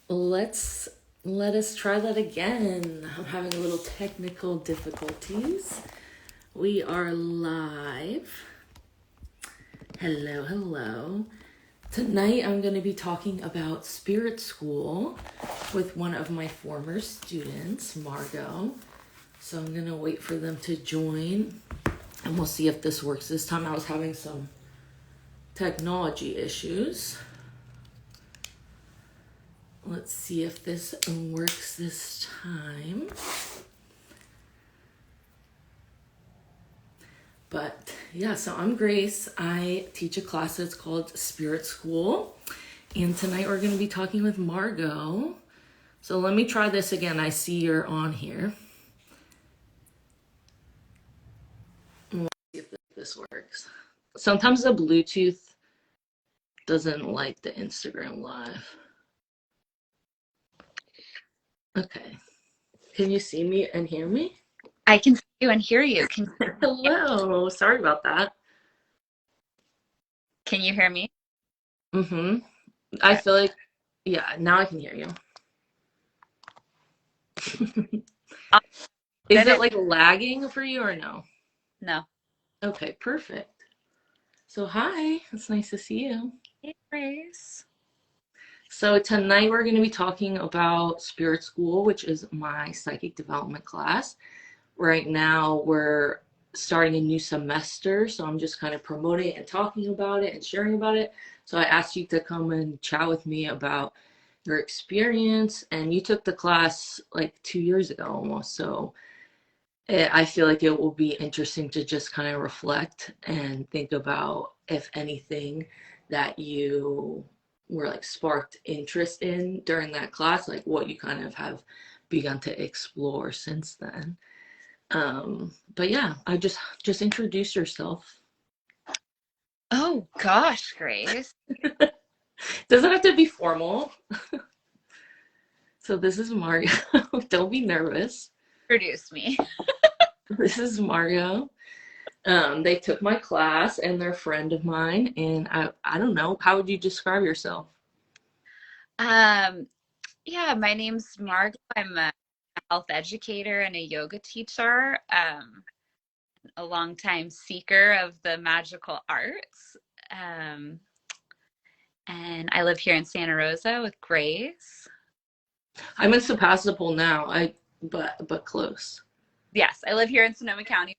Let's let us try that again. I'm having a little technical difficulties. We are live. Hello, hello. Tonight I'm going to be talking about spirit school with one of my former students, Margaux. So I'm going to wait for them to join and we'll see if this works. This time I was having some technology issues. Let's see if this works this time. But yeah, so I'm Grace. I teach a class that's called Spirit School. And tonight we're going to be talking with Margaux. So let me try this again. I see you're on here. Let's see if this works. Sometimes the Bluetooth doesn't like the Instagram Live. Okay. Can you see me and hear me? I can see you and hear you. Hello. Sorry about that. Can you hear me? Mm-hmm. I feel like, yeah, now I can hear you. Uh, Is Did it it? like lagging for you or no? No. Okay, perfect. So hi, it's nice to see you. Hey, Grace. So tonight we're going to be talking about Spirit School, which is my psychic development class. Right now we're starting a new semester, so I'm just kind of promoting it and talking about it and sharing about it. So I asked you to come and chat with me about your experience, and you took the class like 2 years ago almost. So I feel like it will be interesting to just kind of reflect and think about if anything that you were like sparked interest in during that class, like what you kind of have begun to explore since then. But yeah, I just introduce yourself. Oh gosh, Grace. Doesn't have to be formal. So this is Mario. Don't be nervous. Introduce me. This is Mario. They took my class and they're a friend of mine. And I don't know, how would you describe yourself? Um, yeah, my name's Margaux. I'm a health educator and a yoga teacher. A longtime seeker of the magical arts. Um, and I live here in Santa Rosa with Grace. I'm in Sebastopol now. But close. Yes, I live here in Sonoma County.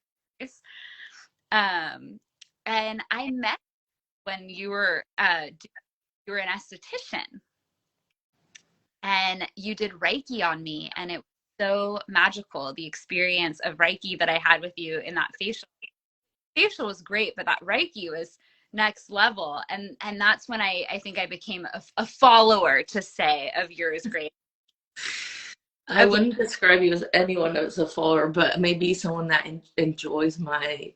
Um, and I met when you were an esthetician. And you did Reiki on me, and it was so magical. The experience of Reiki that I had with you in that facial was great, but that Reiki was next level. And that's when I think I became a follower, to say, of yours, Grace. I Okay, wouldn't describe you as anyone as a follower, but maybe someone that enjoys my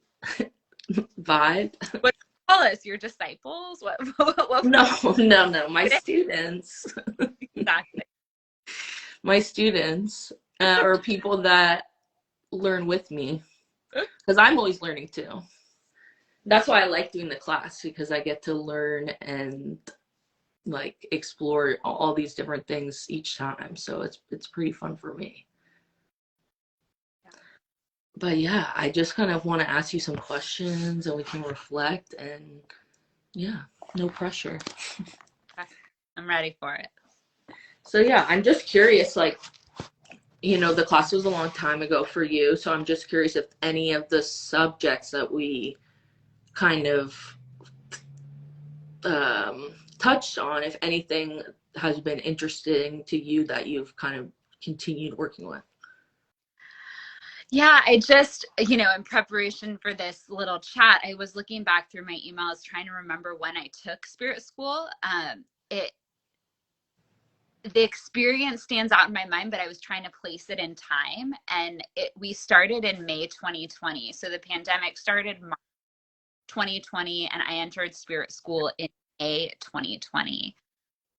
vibe. what do you call us? Your disciples? What No, no, no. My students, exactly? my students, or people that learn with me, because I'm always learning too. That's why I like doing the class because I get to learn and like explore all these different things each time. So it's pretty fun for me. But yeah, I just kind of want to ask you some questions and we can reflect and yeah, no pressure. I'm ready for it. So yeah, I'm just curious, like, the class was a long time ago for you, so I'm just curious if any of the subjects that we kind of touched on, if anything has been interesting to you that you've kind of continued working with. Yeah, I just, in preparation for this little chat, I was looking back through my emails trying to remember when I took spirit school. It the experience stands out in my mind, but I was trying to place it in time. And we started in May 2020. So the pandemic started March 2020, and I entered spirit school in May 2020.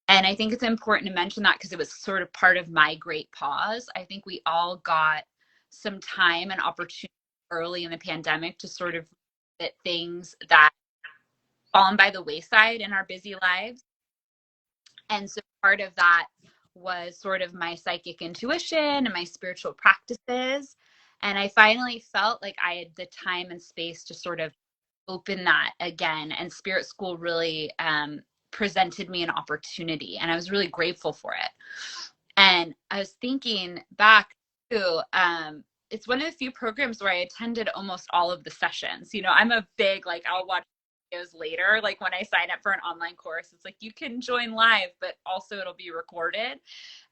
And I think it's important to mention that because it was sort of part of my great pause. I think we all got some time and opportunity early in the pandemic to sort of get things that fallen by the wayside in our busy lives. And so part of that was sort of my psychic intuition and my spiritual practices. And I finally felt like I had the time and space to sort of open that again. And Spirit School really presented me an opportunity, and I was really grateful for it. And I was thinking back to, it's one of the few programs where I attended almost all of the sessions. You know, I'm a big, like, I'll watch videos later. Like when I sign up for an online course, it's like you can join live, but also it'll be recorded.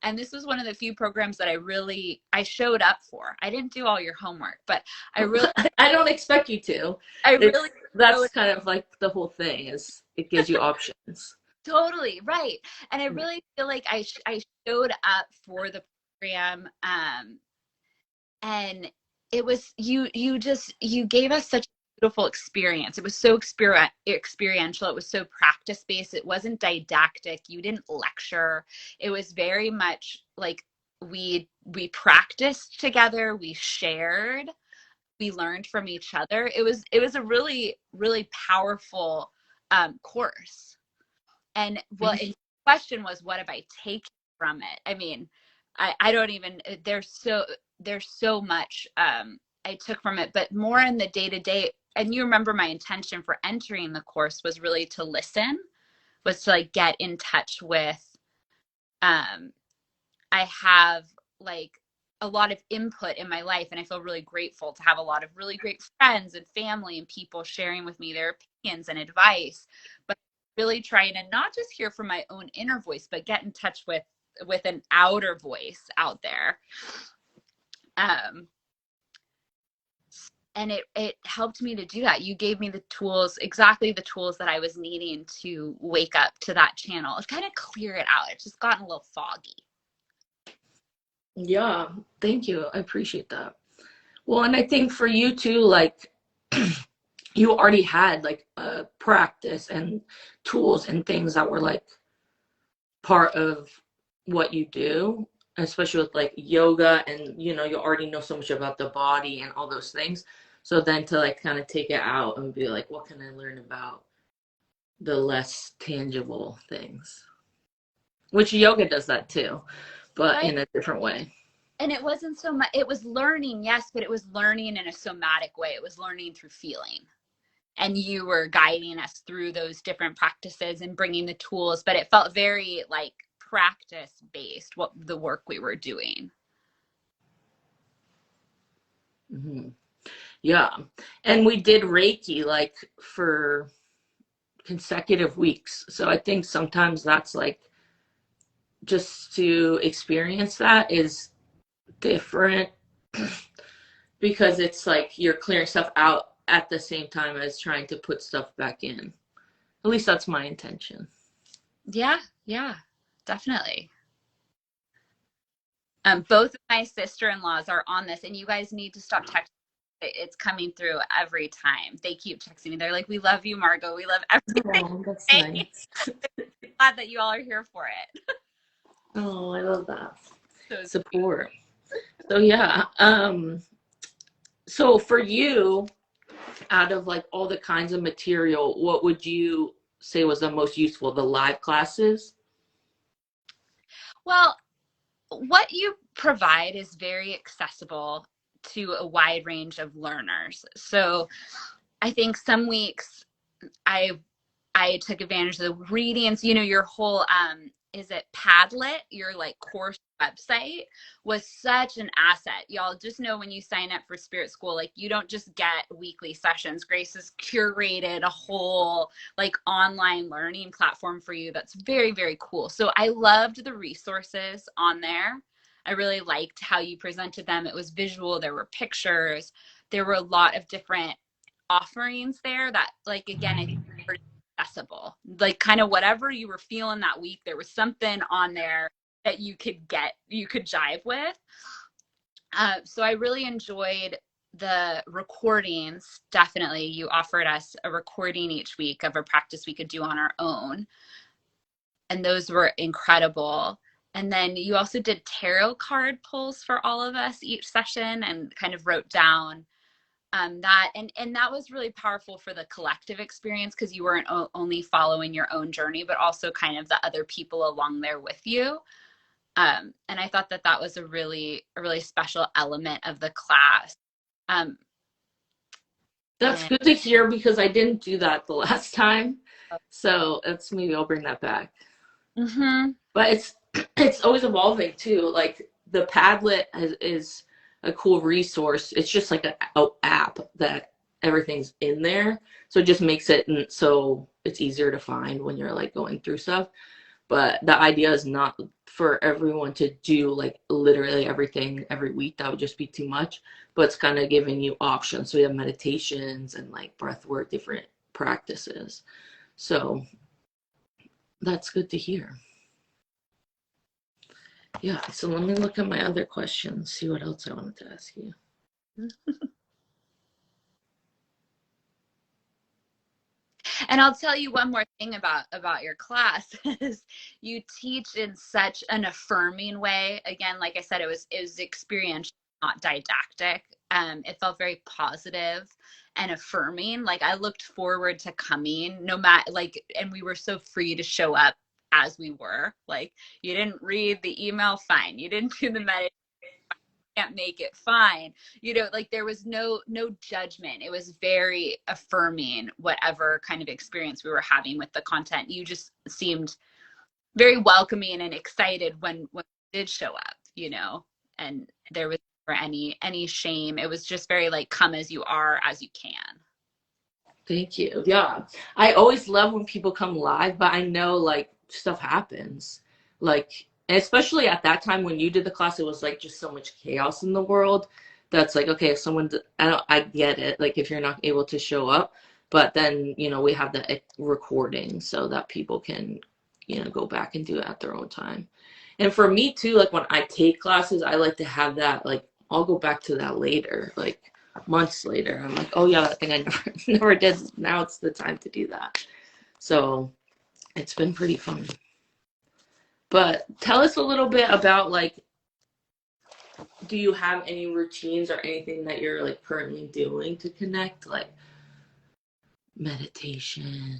And this was one of the few programs that I showed up for. I didn't do all your homework, but I really, I don't expect you to. I It's really that's showed. kind of like the whole thing is it gives you options. Totally right. And I really feel like I showed up for the program, and it was you gave us such a beautiful experience. It was so experiential. It was so practice based. It wasn't didactic. You didn't lecture. It was very much like we practiced together. We shared. We learned from each other. It was a really really powerful course. And well, and the question was, what have I taken from it? I mean, I don't even, there's so much I took from it, but more in the day to day. And you remember my intention for entering the course was really to listen, was to like get in touch with, um, I have like a lot of input in my life, and I feel really grateful to have a lot of really great friends and family and people sharing with me their opinions and advice. But really trying to not just hear from my own inner voice, but get in touch with an outer voice out there. And it helped me to do that. You gave me the tools, exactly the tools that I was needing to wake up to that channel. It's kind of clear it out. It's just gotten a little foggy. Yeah, thank you. I appreciate that. Well, and I think for you too, like you already had like a practice and tools and things that were like part of what you do, especially with like yoga, and you know, you already know so much about the body and all those things. So then to like kind of take it out and be like, what can I learn about the less tangible things? Which yoga does that too, but Right. in a different way. And it wasn't so much, it was learning, yes, but it was learning in a somatic way. It was learning through feeling. And you were guiding us through those different practices and bringing the tools, but it felt very like practice based, what the work we were doing. Hmm. Yeah. And we did Reiki like for consecutive weeks. So I think sometimes that's like just to experience that is different because it's like you're clearing stuff out at the same time as trying to put stuff back in. At least that's my intention. Yeah, yeah, definitely. Both of my sister-in-laws are on this, and you guys need to stop texting. It's coming through every time. They keep texting me. They're like, "We love you, Margaux. We love everything." Oh, that's nice. Glad that you all are here for it. Oh, I love that. So sweet. Support. So yeah. So for you, out of like all the kinds of material, what would you say was the most useful? The live classes? Well, what you provide is very accessible to a wide range of learners. So I think some weeks I I took advantage of the readings, you know, your whole is it Padlet, your like course website was such an asset. Y'all just know when you sign up for Spirit School, like you don't just get weekly sessions. Grace has curated a whole like online learning platform for you that's very, very cool. So I loved the resources on there. I really liked how you presented them. It was visual, there were pictures, there were a lot of different offerings there that like again I think accessible. Like kind of whatever you were feeling that week, there was something on there that you could jive with. So I really enjoyed the recordings. Definitely, you offered us a recording each week of a practice we could do on our own, and those were incredible. And then you also did tarot card pulls for all of us each session, and kind of wrote down that and that was really powerful for the collective experience because you weren't only following your own journey but also kind of the other people along there with you. And I thought that that was a really special element of the class. Um, That's and good to hear because I didn't do that the last time. So it's maybe I'll bring that back. Mhm. But it's always evolving too. Like the Padlet is a cool resource. It's just like a app that everything's in there, so it just makes it so it's easier to find when you're like going through stuff. But the idea is not for everyone to do like literally everything every week. That would just be too much. But it's kind of giving you options. So we have meditations and like breath work, different practices. So that's good to hear. Yeah, so let me look at my other questions, see what else I wanted to ask you. And I'll tell you one more thing about your class is you teach in such an affirming way. Again, like I said, it was experiential, not didactic. It felt very positive and affirming. Like I looked forward to coming, no matter like, and we were so free to show up as we were. Like you didn't read the email, fine. You didn't do the meditation, can't make it, fine. You know, like there was no judgment. It was very affirming whatever kind of experience we were having with the content. You just seemed very welcoming and excited when you did show up, you know, and there was never any shame. It was just very like come as you are, as you can. Thank you. Yeah. I always love when people come live, but I know like stuff happens. Like, and especially at that time when you did the class, it was like just so much chaos in the world. That's like, okay, if someone, I get it. Like, if you're not able to show up, but then, we have the recording so that people can, go back and do it at their own time. And for me too, like when I take classes, I like to have that, like, I'll go back to that later. Like, months later, I'm like, oh yeah, that thing I never never did. Now it's the time to do that. So it's been pretty fun. But tell us a little bit about like, do you have any routines or anything that you're like currently doing to connect, like meditation,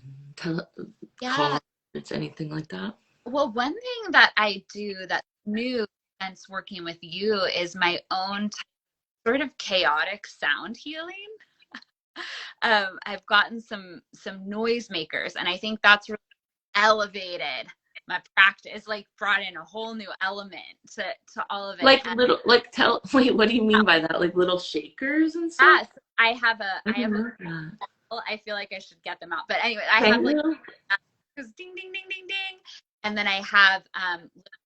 Yeah. cards, anything like that? Well, one thing that I do that's new since working with you is my own sort of chaotic sound healing. I've gotten some noisemakers, and I think that's really elevated my practice. Like brought in a whole new element to all of it. Like little, like tell. Wait, what do you mean by that? Like little shakers and stuff? Yes, I I have don't a. know that. I feel like I should get them out, but anyway, I have Kind like of. ding ding ding ding ding, and then I have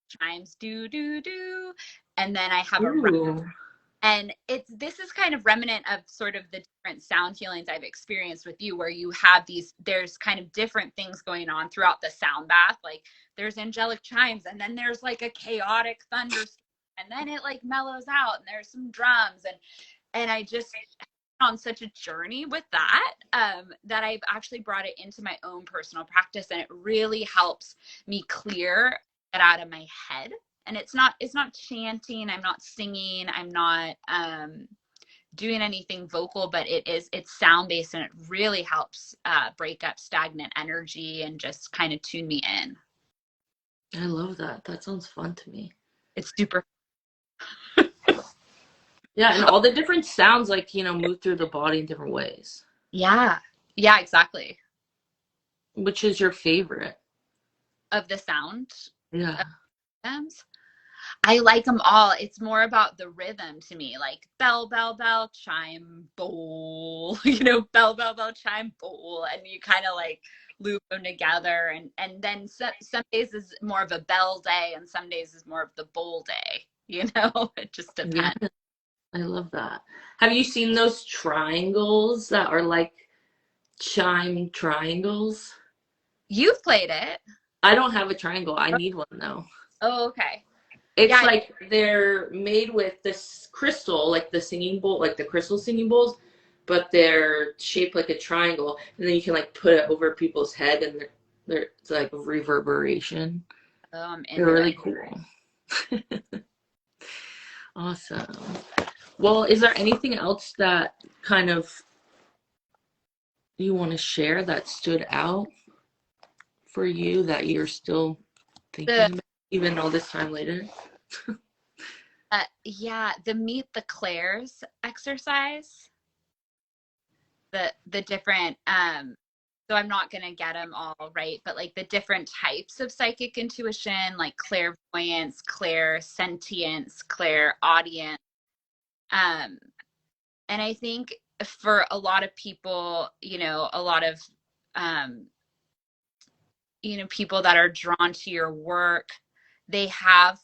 chimes do do do, and then I have a Ooh. and it's this is kind of remnant of sort of the different sound healings I've experienced with you, where you have these, there's kind of different things going on throughout the sound bath. Like there's angelic chimes, and then there's like a chaotic thunderstorm, and then it like mellows out, and there's some drums, and I just on such a journey with that, that I've actually brought it into my own personal practice, and it really helps me clear it out of my head. And it's not chanting, I'm not singing, I'm not doing anything vocal, but it's sound based, and it really helps break up stagnant energy and just kind of tune me in. I love that. That sounds fun to me. It's super. Yeah, and all the different sounds like, move through the body in different ways. Yeah, yeah, exactly. Which is your favorite? Of the sound Yeah. of stems, I like them all. It's more about the rhythm to me, like bell, bell, bell, chime, bowl, bell, bell, bell, chime, bowl. And you kind of like loop them together. And then some days is more of a bell day, and some days is more of the bowl day. It just Yeah, depends. I love that. Have you seen those triangles that are like chime triangles? You've played it. I don't have a triangle. I need one though. Oh, okay. It's Yeah. like they're made with this crystal, like the singing bowl, like the crystal singing bowls, but they're shaped like a triangle, and then you can like put it over people's head, and it's like a reverberation. Oh, I'm They're into it. really cool. Awesome. Well, is there anything else that kind of you want to share that stood out for you that you're still thinking The about? even all this time later. Yeah, the Meet the Clairs exercise, the different so I'm not going to get them all right, but like the different types of psychic intuition, like clairvoyance, clairsentience, clairaudience. Um, and I think for a lot of people, a lot of, um, people that are drawn to your work, they have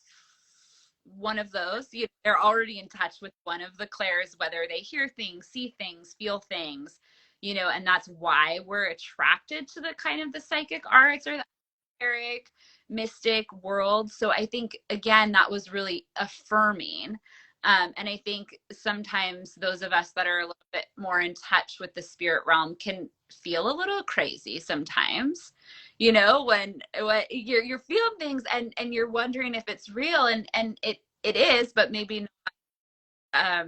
one of those. They're already in touch with one of the clairs, whether they hear things, see things, feel things, and that's why we're attracted to the kind of the psychic arts or the esoteric mystic world. So I think, again, that was really affirming. And I think sometimes those of us that are a little bit more in touch with the spirit realm can feel a little crazy sometimes, when you're feeling things and you're wondering if it's real, and it is, but maybe not,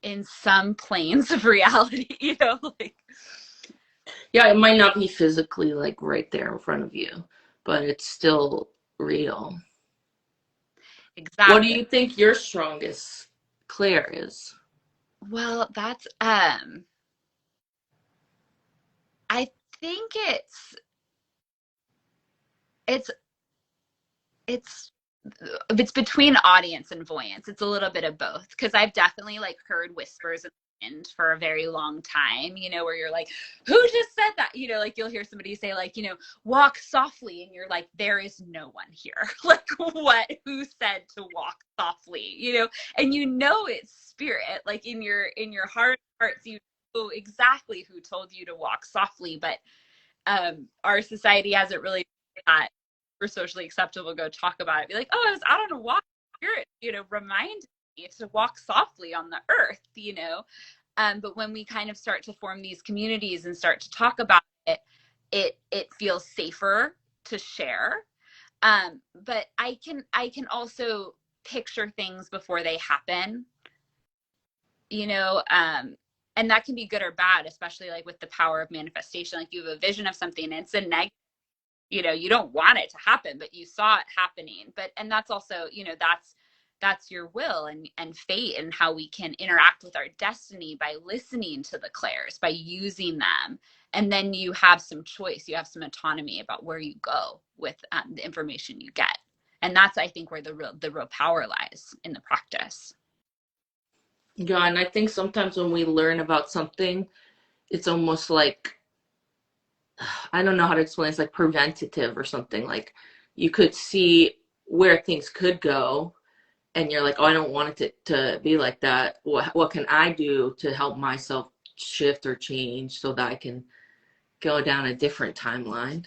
in some planes of reality, like. Yeah, it might not be physically like right there in front of you, but it's still real. What do Exactly. you think your strongest clair is? Well, that's I think it's it's it's between audience and voyance. It's a little bit of both, because I've definitely like heard whispers in the wind for a very long time, where you're like, who just said that? Like you'll hear somebody say like, walk softly, and you're like, there is no one here. Like, what? Who said to walk softly? And it's spirit. Like in your heart of hearts, you know exactly who told you to walk softly. But our society hasn't really that for socially acceptable to go talk about it. Be like, oh, I was out on a walk. Spirit, remind me to walk softly on the earth, But when we kind of start to form these communities and start to talk about it, it feels safer to share. But I can also picture things before they happen, you know, um, and that can be good or bad, especially like with the power of manifestation. Like you have a vision of something and it's a negative, you don't want it to happen, but you saw it happening. And that's also, that's your will and fate, and how we can interact with our destiny by listening to the clairs, by using them. And then you have some choice, you have some autonomy about where you go with the information you get. And that's, I think, where the real power lies in the practice. Yeah, and I think sometimes when we learn about something, it's almost like, I don't know how to explain. It's like preventative or something. Like you could see where things could go, and you're like, oh, I don't want it to be like that. What can I do to help myself shift or change so that I can go down a different timeline?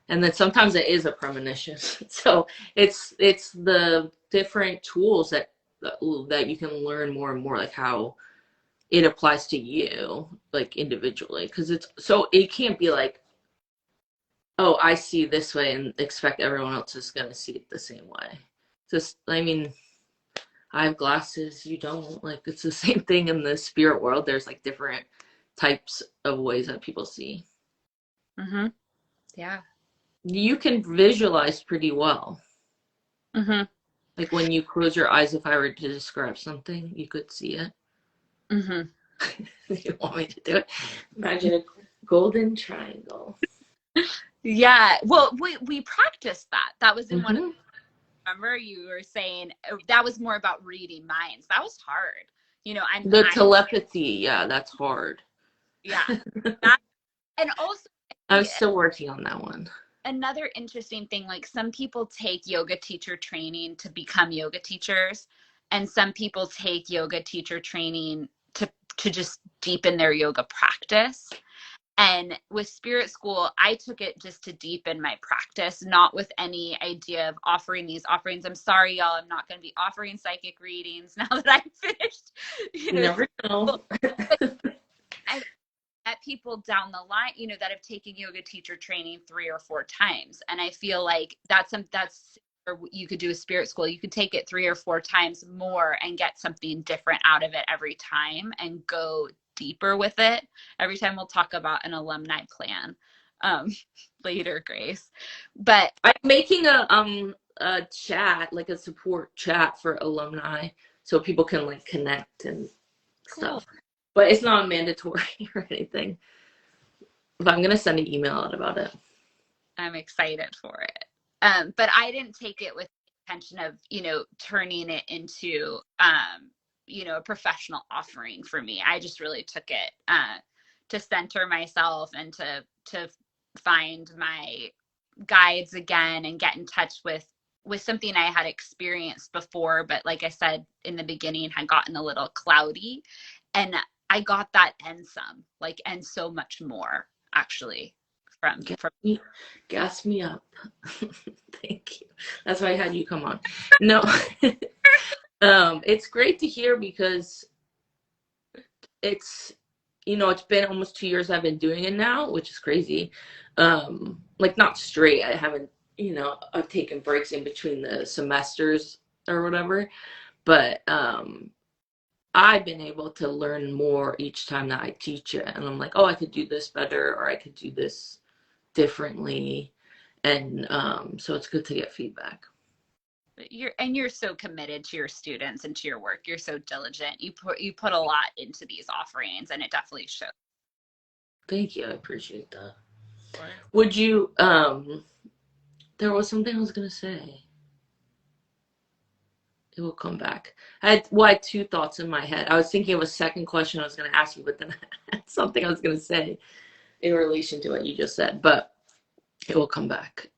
And then sometimes it is a premonition. So it's the different tools that you can learn more and more, like how it applies to you, like individually, because it can't be like, oh, I see this way and expect everyone else is going to see it the same way. Just, I mean, I have glasses, you don't. Like, it's the same thing in the spirit world. There's like different types of ways that people see. Mm-hmm. Yeah. You can visualize pretty well. Mm-hmm. Like when you close your eyes, if I were to describe something, you could see it. Mm-hmm. You want me to do it? Imagine a golden triangle. Yeah. Well, we practiced that. That was in one of, Mm-hmm. remember you were saying that was more about reading minds. That was hard. The telepathy, yeah, that's hard. Yeah. That, and also I'm still working on that one. another interesting thing, like some people take yoga teacher training to become yoga teachers, and some people take yoga teacher training to just deepen their yoga practice. And with spirit school, I took it just to deepen my practice, not with any idea of offering these offerings. I'm sorry, y'all, I'm not going to be offering psychic readings now that I'm finished. You never know. But I met people down the line, that have taken yoga teacher training 3 or 4 times. And I feel like that's or you could do a spirit school. You could take it 3 or 4 times more and get something different out of it every time and go deeper with it. Every time we'll talk about an alumni plan. later, Grace. But I'm making a chat, like a support chat for alumni so people can like connect and cool. stuff. But it's not mandatory or anything. But I'm gonna send an email out about it. I'm excited for it. But I didn't take it with the intention of, turning it into, a professional offering for me. I just really took it to center myself and to find my guides again and get in touch with something I had experienced before, but like I said in the beginning, had gotten a little cloudy. And I got that and some, like, and so much more actually Gas from me, gas me up. Thank you. That's why I had you come on. No, it's great to hear because it's it's been almost 2 years I've been doing it now, which is crazy. Like not straight. I haven't, I've taken breaks in between the semesters or whatever, but I've been able to learn more each time that I teach it, and I'm like, oh, I could do this better, or I could do this differently, and so it's good to get feedback. you're so committed to your students and to your work. You're so diligent. You put a lot into these offerings, and it definitely shows. Thank you, I appreciate that. Sure. Would you there was something I was gonna say. It will come back. I had two thoughts in my head. I was thinking of a second question I was going to ask you, but then I had something I was going to say in relation to what you just said, but it will come back.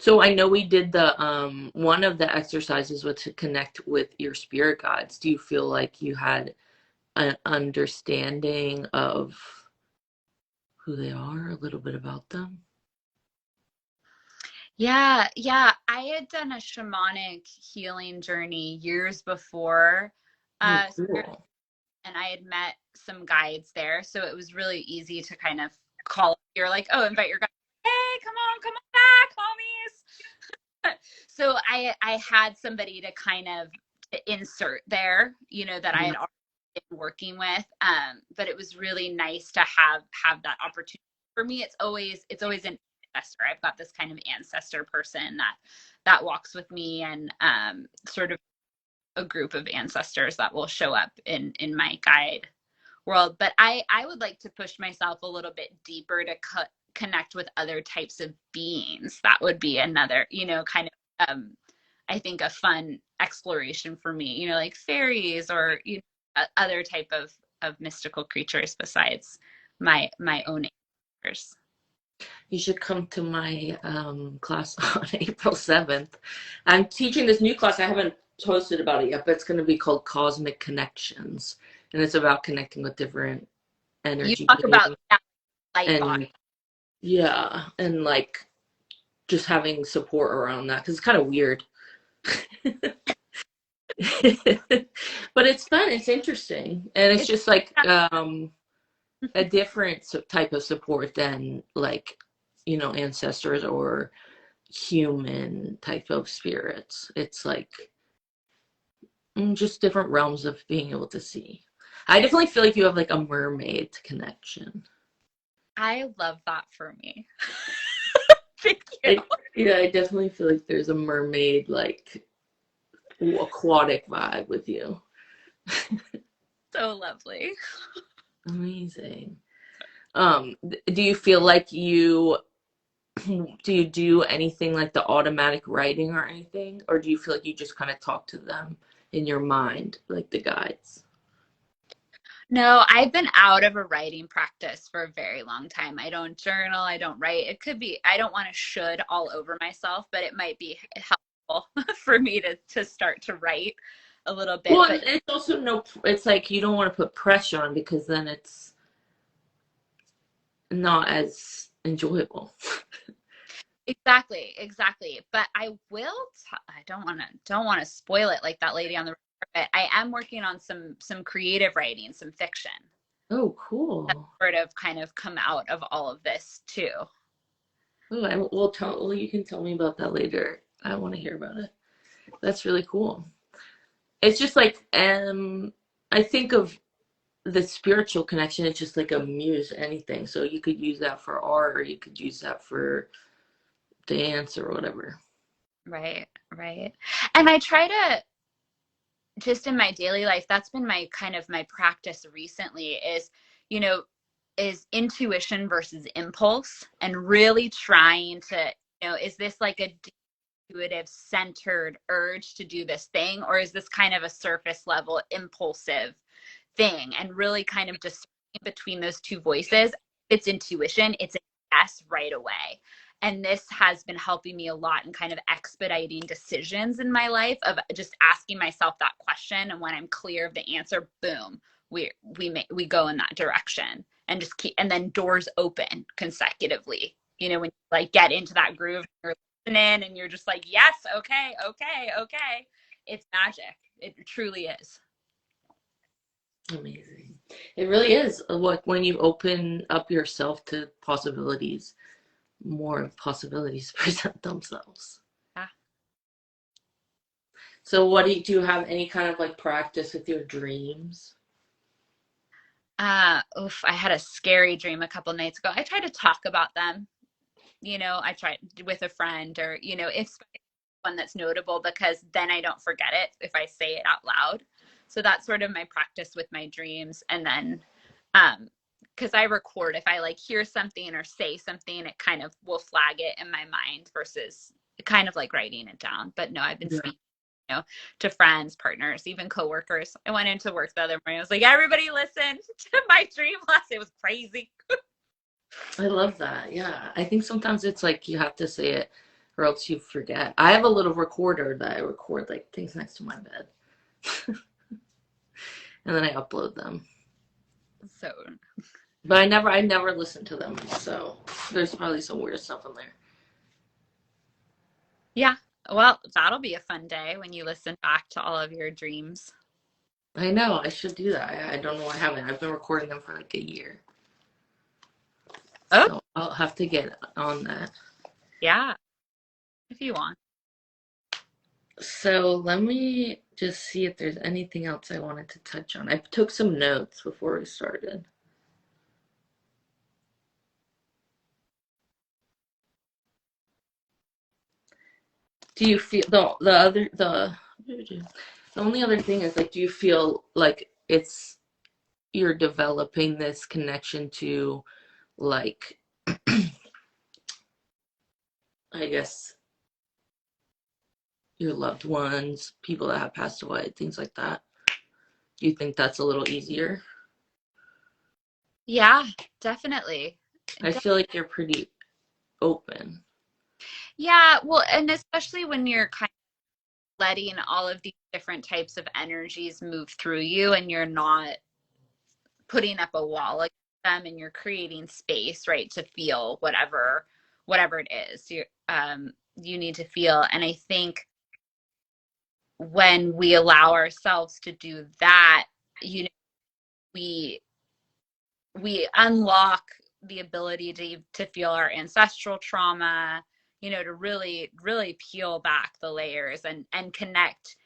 So I know we did the one of the exercises was to connect with your spirit guides. Do you feel like you had an understanding of who they are, a little bit about them? Yeah. I had done a shamanic healing journey years before, Oh, Spirit, cool. and I had met some guides there, so it was really easy to kind of call. You're like, oh, invite your guide. Hey, come on back, homies. So I had somebody to kind of insert there, that I Mhm. had already been working with. But it was really nice to have that opportunity. For me, it's always an ancestor. I've got this kind of ancestor person that walks with me, and sort of a group of ancestors that will show up in my guide world. But I would like to push myself a little bit deeper to connect with other types of beings. That would be another, kind of I think a fun exploration for me, like fairies or other type of mystical creatures besides my own ancestors. You should come to my class on April 7th. I'm teaching this new class. I haven't posted about it yet, but it's going to be called Cosmic Connections. And it's about connecting with different You energy talk about beings. that light And body. yeah, and like just having support around that because it's kind of weird. But it's fun. It's interesting. And it's It's just like a different type of support than like, ancestors or human type of spirits. It's like just different realms of being able to see. I definitely feel like you have like a mermaid connection. I love that for me. Thank you. Yeah, I definitely feel like there's a mermaid like aquatic vibe with you. So lovely. Amazing. Do you feel like you do you do anything like the automatic writing or anything, or do you feel like you just kind of talk to them in your mind, like the guides? No, I've been out of a writing practice for a very long time. I don't journal, I don't write. It could be, I don't want to should all over myself, but it might be helpful for me to start to write a little bit. Well, But and it's also it's like you don't want to put pressure on because then it's not as enjoyable. exactly. But I don't want to spoil it like that lady on the river, but I am working on some creative writing, some fiction Oh, that cool. sort of kind of come out of all of this too. Oh, well, you can tell me about that later. I want to hear about it. That's really cool. It's just like I think of the spiritual connection is just like a muse, anything. So you could use that for art, or you could use that for dance or whatever. Right, right. And I try to just in my daily life, that's been my kind of my practice recently is, you know, is intuition versus impulse, and really trying to, is this like a intuitive centered urge to do this thing, or is this kind of a surface level impulsive thing, and really kind of discerning between those two voices. It's intuition, it's a yes right away. And this has been helping me a lot in kind of expediting decisions in my life, of just asking myself that question, and when I'm clear of the answer, boom, we go in that direction, and just keep, and then doors open consecutively, when you like get into that groove, you're listening and you're just like, yes, okay, okay, okay. It's magic. It truly is. Amazing. It really is. Like when you open up yourself to possibilities, more possibilities present themselves. Yeah. So what do you have any kind of like practice with your dreams? I had a scary dream a couple nights ago. I try to talk about them. I try with a friend, or, if one that's notable, because then I don't forget it if I say it out loud. So that's sort of my practice with my dreams. And then, because I record, if I like hear something or say something, it kind of will flag it in my mind versus kind of like writing it down. But no, I've been Yeah. speaking, to friends, partners, even coworkers. I went into work the other morning. I was like, everybody listen to my dream last. It was crazy. I love that. Yeah. I think sometimes it's like you have to say it or else you forget. I have a little recorder that I record like things next to my bed. And then I upload them. So But I never listen to them. So there's probably some weird stuff in there. yeah, well, that'll be a fun day when you listen back to all of your dreams. I know, I should do that. I don't know why I haven't. I've been recording them for like a year. Oh, So I'll have to get on that. yeah, if you want. So let me just see if there's anything else I wanted to touch on. I took some notes before we started. Do you feel the only other thing is like, do you feel like you're developing this connection to like I guess your loved ones, people that have passed away, things like that? Do you think that's a little easier? Yeah, definitely. I feel like you're pretty open. Yeah, well, and especially when you're kind of letting all of these different types of energies move through you, and you're not putting up a wall against them, and you're creating space, right, to feel whatever it is you need to feel. And I think when we allow ourselves to do that, you know, we unlock the ability to feel our ancestral trauma, to really peel back the layers and connect.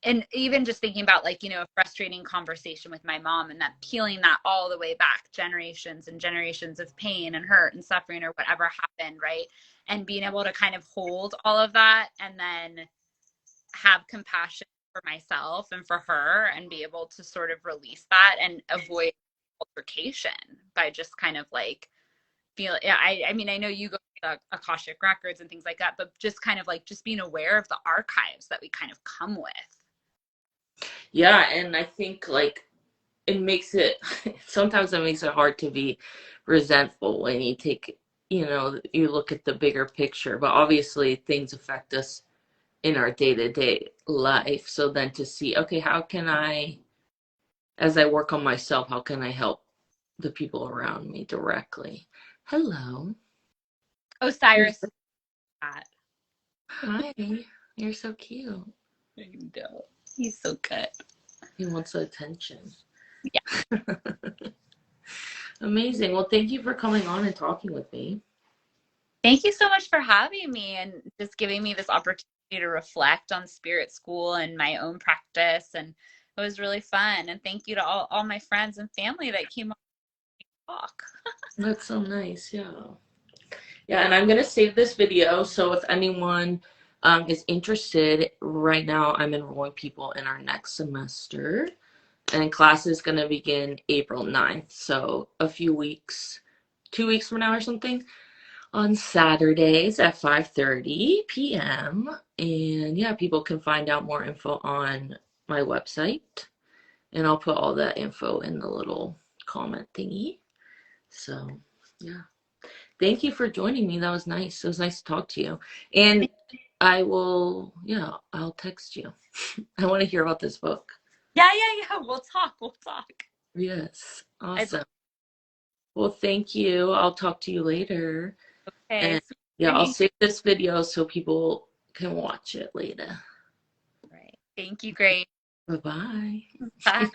And even just thinking about, like, a frustrating conversation with my mom, and that peeling that all the way back generations and generations of pain and hurt and suffering, or whatever happened, right? And being able to kind of hold all of that, and then have compassion for myself and for her, and be able to sort of release that and avoid altercation by just kind of like feel. Yeah, I mean, I know you go to the Akashic records and things like that, but just kind of like just being aware of the archives that we kind of come with. Yeah, and I think like it makes it sometimes it makes it hard to be resentful when you take, you look at the bigger picture, but obviously things affect us in our day-to-day life. So then to see, okay, how can I, as I work on myself, how can I help the people around me directly? Hello. Who's Osiris. that? Hi. You're so cute. He's so good. He wants attention. Yeah. Amazing. Well, thank you for coming on and talking with me. Thank you so much for having me, and just giving me this opportunity to reflect on spirit school and my own practice, and It was really fun. And thank you to all my friends and family that came on to talk. That's so nice. Yeah. Yeah, and I'm gonna save this video, so if anyone is interested, right now I'm enrolling people in our next semester, and class is gonna begin April 9th, so a few weeks, 2 weeks from now or something, on Saturdays at 5:30 p.m. And yeah, people can find out more info on my website, and I'll put all that info in the little comment thingy. So yeah. Thank you for joining me. That was nice. It was nice to talk to you. And I will, yeah, I'll text you. I want to hear about this book. Yeah, yeah, yeah. We'll talk. We'll talk. Yes. I'd love Awesome. Well, thank you. I'll talk to you later. Okay. And yeah, I'll save this video so people can watch it later. Right. Thank you. Great. Bye-bye. Bye.